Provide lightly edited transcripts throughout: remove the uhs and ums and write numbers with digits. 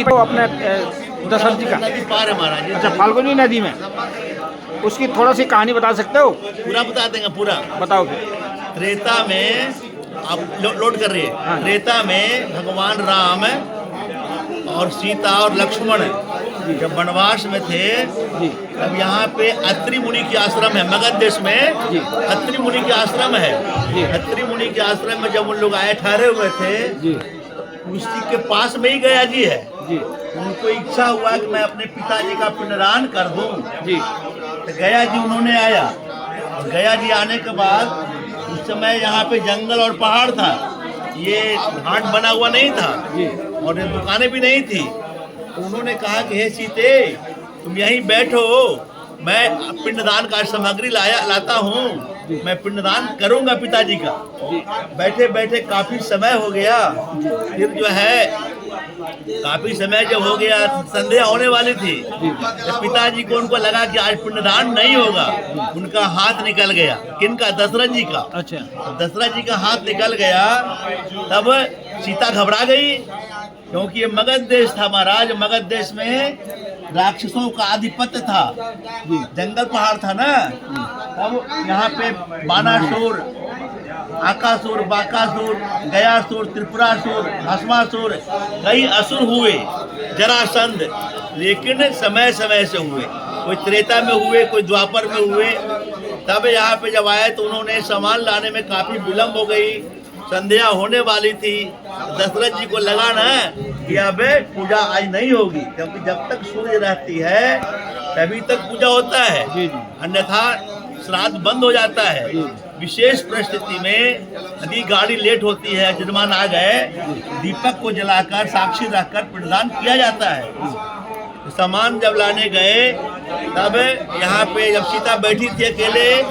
तो अपने दशरथ जी का नदी पार है महाराज। अच्छा, फाल्गुनी नदी में उसकी थोड़ा सी कहानी बता सकते हो? पूरा बता देंगे पूरा। बताओ फिर। त्रेता में आप लोड कर रही है। हाँ। त्रेता में भगवान राम और सीता और लक्ष्मण जब वनवास में थे, जी तब यहाँ पे अत्रि मुनि की आश्रम है मगध देश में। जी। अत्रि मुनि की आश्रम है। जी। अत्रि मुनि के आश्रम में जब उन लोग आए ठहरे हुए थे, जी उसी के पास में ही गया जी है। जी उनको इच्छा हुआ कि मैं अपने पिताजी का पिंडदान कर दूं। जी तो गया जी उन्होंने आया, और गया जी आने के बाद उस समय यहाँ पे जंगल और पहाड़ था, ये घाट बना हुआ नहीं था जी और ये दुकानें भी नहीं थी। तो उन्होंने कहा कि हे सीते, तुम यहीं बैठो, मैं पिंडदान का सामग्री लाता हूँ, मैं पिंडदान करूँगा पिताजी का। बैठे बैठे काफी समय हो गया, फिर जो है काफी समय जब हो गया, संध्या होने वाली थी, तो पिताजी को उनको लगा कि आज पिंडदान नहीं होगा। उनका हाथ निकल गया। किनका? दशरथ जी का। अच्छा दशरथ जी का हाथ निकल गया। तब सीता घबरा गई, क्योंकि ये मगध देश था महाराज। मगध देश में राक्षसों का आधिपत्य था, जंगल पहाड़ था ना। तब यहाँ पे बानासुर, आकासुर, बाकासुर, गयासुर, त्रिपुरासुर, भस्मासुर, कई असुर हुए, जरासंध। लेकिन समय समय से हुए, कोई त्रेता में हुए, कोई द्वापर में हुए। तब यहाँ पे जब आए तो उन्होंने सामान लाने में काफी विलम्ब हो गई, संध्या होने वाली थी। दशरथ जी को लगा ना कि अब पूजा आज नहीं होगी, क्योंकि जब तक सूर्य रहती है तभी तक पूजा होता है, अन्यथा श्राद्ध बंद हो जाता है। विशेष परिस्थिति में यदि गाड़ी लेट होती है, यजमान आ गए, दीपक को जलाकर साक्षी रखकर पिंडदान किया जाता है। सामान जब लाने गए, तब यहाँ पे जब सीता बैठी थी अकेले,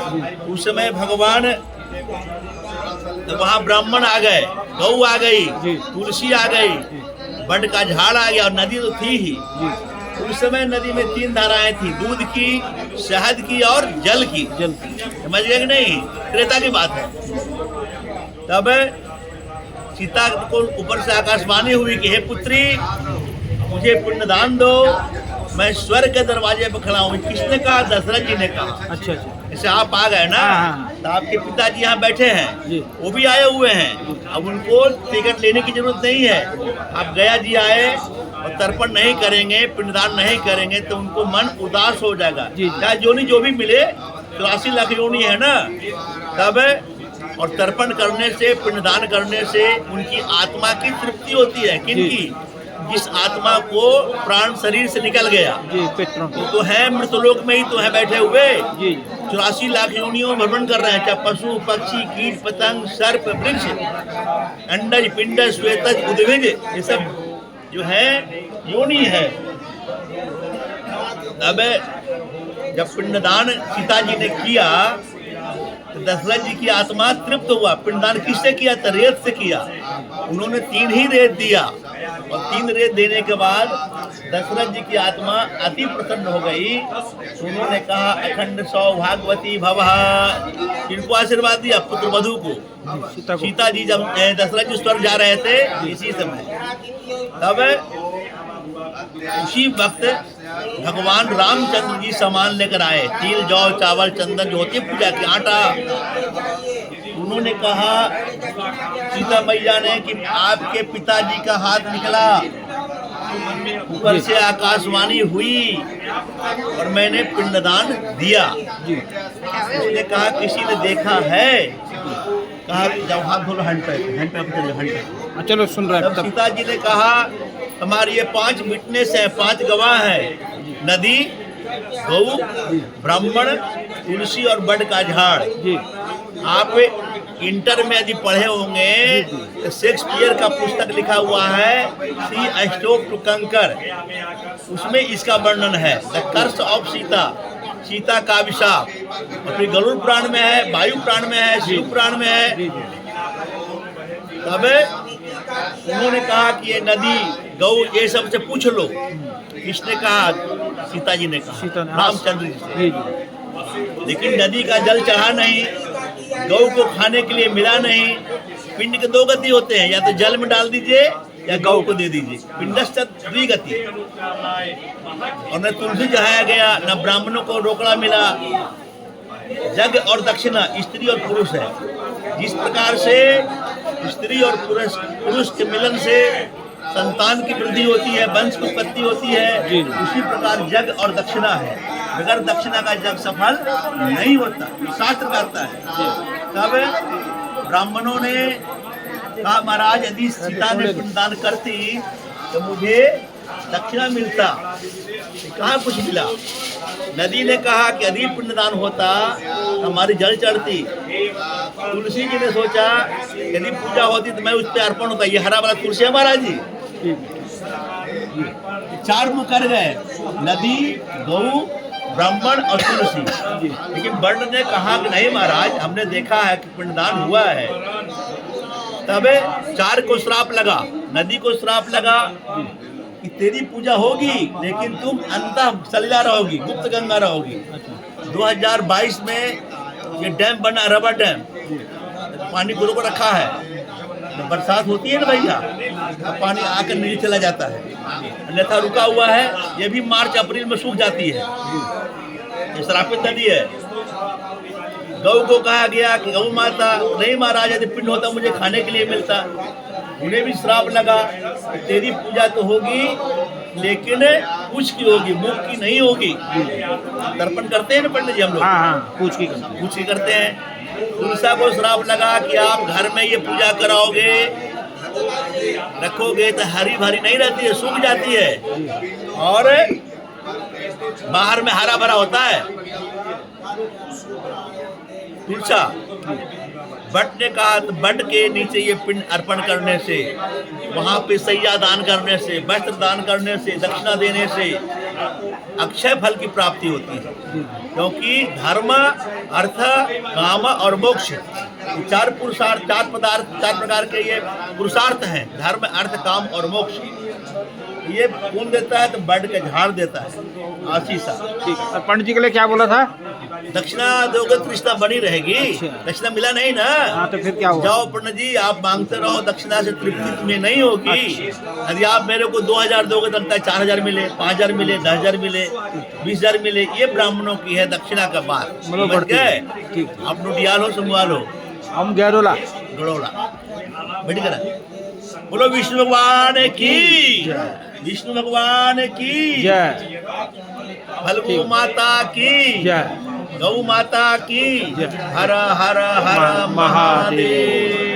उस समय भगवान, तो वहाँ ब्राह्मण आ गए, गऊ आ गई, तुलसी आ गई, बड का झाड़ आ गया, और नदी तो थी ही। उस समय नदी में 3 धाराएं थी, दूध की, शहद की और जल की। समझ गए कि नहीं? त्रेता की बात है। तब सीता को ऊपर से आकाशवाणी हुई कि हे पुत्री, मुझे पिंडदान दो, मैं स्वर्ग के दरवाजे पर खड़ा हूँ। किसने कहा? दशरथ जी ने कहा। अच्छा अच्छा। जैसे आप आ गए ना, तो आपके पिताजी यहाँ बैठे हैं, वो भी आए हुए हैं। अब उनको टिकट लेने की जरूरत नहीं है। आप गया जी आए और तर्पण नहीं करेंगे, पिंडदान नहीं करेंगे, तो उनको मन उदास हो जाएगा। चाहे जोनी जो भी मिले, 83 लाख योनि है ना। तब और तर्पण करने से, पिंडदान करने से उनकी आत्मा की तृप्ति होती है। किनकी? जिस आत्मा को प्राण शरीर से निकल गया, वो तो है मृतलोक में ही तो है बैठे हुए। 84 लाख योनियों में भ्रमण कर रहे हैं, चाहे पशु, पक्षी, कीट, पतंग, सर्प, वृक्ष, अंडज, पिंडज, श्वेतज, उद्भिज, ये सब जो है योनि है। अब जब पिंडदान सीता जी ने किया, तो दशरथ जी की आत्मा तृप्त हुआ। पिंडदान किससे किया था? रेत से किया। उन्होंने 3 ही रेत दिया, और 3 रेत देने के बाद दशरथ जी की आत्मा अति प्रसन्न हो गई। उन्होंने कहा अखंड सौभाग्यवती भवः। इनको आशीर्वाद दिया, पुत्र वधू को। सीता जी जब दशरथ जी स्वर्ग जा रहे थे इसी समय, तब उसी वक्त भगवान रामचंद्र जी सामान लेकर आए, तिल, जौ, चावल, चंदन, जो होती पूजा की, आटा। उन्होंने कहा सीता मैया ने कि आपके पिताजी का हाथ निकला, ऊपर से आकाशवाणी हुई और मैंने पिंडदान दिया। उसने कहा किसी ने देखा है? कहा जब हाथ धोलो, हैंड पे। चलो सुन रहा है। तब सीता जी ने कहा हमारे ये 5 विटनेस है, 5 गवाह है, नदी, गऊ, ब्राह्मण, तुलसी और बड का झाड़। आप इंटर में यदि पढ़े होंगे तो शेक्सपियर का पुस्तक लिखा हुआ है सी स्टोक टू कंकर, उसमें इसका वर्णन है, the curse of Sita, Sita का अभिशाप। और फिर गरुड़ पुराण में है, वायु पुराण में है, शिव पुराण में है। तब उन्होंने कहा कि ये नदी, गौ, ये सब से पूछ लो। किसने कहा? सीता जी ने कहा, रामचंद्र जी से। लेकिन नदी का जल चढ़ा नहीं, गौ को खाने के लिए मिला नहीं। पिंड के 2 गति होते हैं, या तो जल में डाल दीजिए या गौ को दे दीजिए। पिंडस्थ द्विगति, और न तुलसी चढ़ाया गया, न ब्राह्मणों को रोकड़ा मिला। जग और दक्षिणा स्त्री और पुरुष है। जिस प्रकार से स्त्री और पुरुष के मिलन से संतान की वृद्धि होती है, वंश की उत्पत्ति होती है, उसी प्रकार जग और दक्षिणा है। बगैर दक्षिणा का जग सफल नहीं होता, शास्त्र कहता है। तब ब्राह्मणों ने कहा, महाराज यदि सीता ने पिंडदान करती तो मुझे दक्षिणा मिलता, कहाँ कुछ मिला। नदी ने कहा कि यदि पिंडदान होता तो हमारी जल चढ़ती। तुलसी जी ने सोचा यदि पूजा होती तो मैं उस पर अर्पण होता। ये हरा वाला तुलसी है महाराज जी। चार मुख कर गए, नदी, गौ, ब्राह्मण और तुलसी। लेकिन वर्ण ने कहा कि नहीं महाराज, हमने देखा है कि पिंडदान हुआ है। तब चार को श्राप लगा, नदी को श्राप लगा कि तेरी पूजा होगी लेकिन तुम अंतः सलिला रहोगी, गुप्त गंगा रहोगी। 2022 में ये डैम बना, रबर डैम, पानी को रोक रखा है। तो बरसात होती है ना भैया, तो पानी आकर नीचे चला जाता है, अन्यथा रुका हुआ है। ये भी मार्च अप्रैल में सूख जाती है। ये श्रापित नदी है। गौ को कहा गया कि गौ माता, नहीं महाराज यदि पिंड होता मुझे खाने के लिए मिलता। उन्हें भी श्राप लगा, तेरी पूजा तो होगी लेकिन पूछ की होगी, मुख की नहीं होगी। तर्पण करते हैं ना पंडित जी हम लोग, पूछ की करते हैं। तुलसा को श्राप लगा कि आप घर में ये पूजा कराओगे, रखोगे तो हरी भरी नहीं रहती है, सूख जाती है, और बाहर में हरा भरा होता है। तुलसा बट ने कहा, बट के नीचे ये पिंड अर्पण करने से, वहाँ पे सैया दान करने से, वस्त्र दान करने से, दक्षिणा देने से अक्षय फल की प्राप्ति होती है। क्योंकि धर्म, अर्थ, काम और मोक्ष, चार पुरुषार्थ, चार प्रकार के ये पुरुषार्थ हैं। धर्म, अर्थ, काम और मोक्ष। ये फूल देता है तो बढ़ के झाड़ देता है, आशीषा। ठीक है। पंडित जी के लिए क्या बोला था? दक्षिणा दोगे तो रिश्ता बनी रहेगी। अच्छा। दक्षिणा मिला नहीं ना, हाँ, तो फिर क्या हुआ? जाओ पंडित जी, आप मांगते रहो, दक्षिणा से तृप्ति तुम्हें नहीं होगी। यदि आप मेरे को 2000 दोगे तो लगता है 4000 मिले, 5000 मिले, 10000 मिले, 20000 मिले। ये ब्राह्मणों की है दक्षिणा का बात। समझ गए? आप नोटियाल हो, संभाल हो। हम गैरोला बैठ कर बोलो विष्णु भगवान की, विष्णु भगवान की जय, फल्गु माता की जय, गौ माता की। हर हर हर महादेव।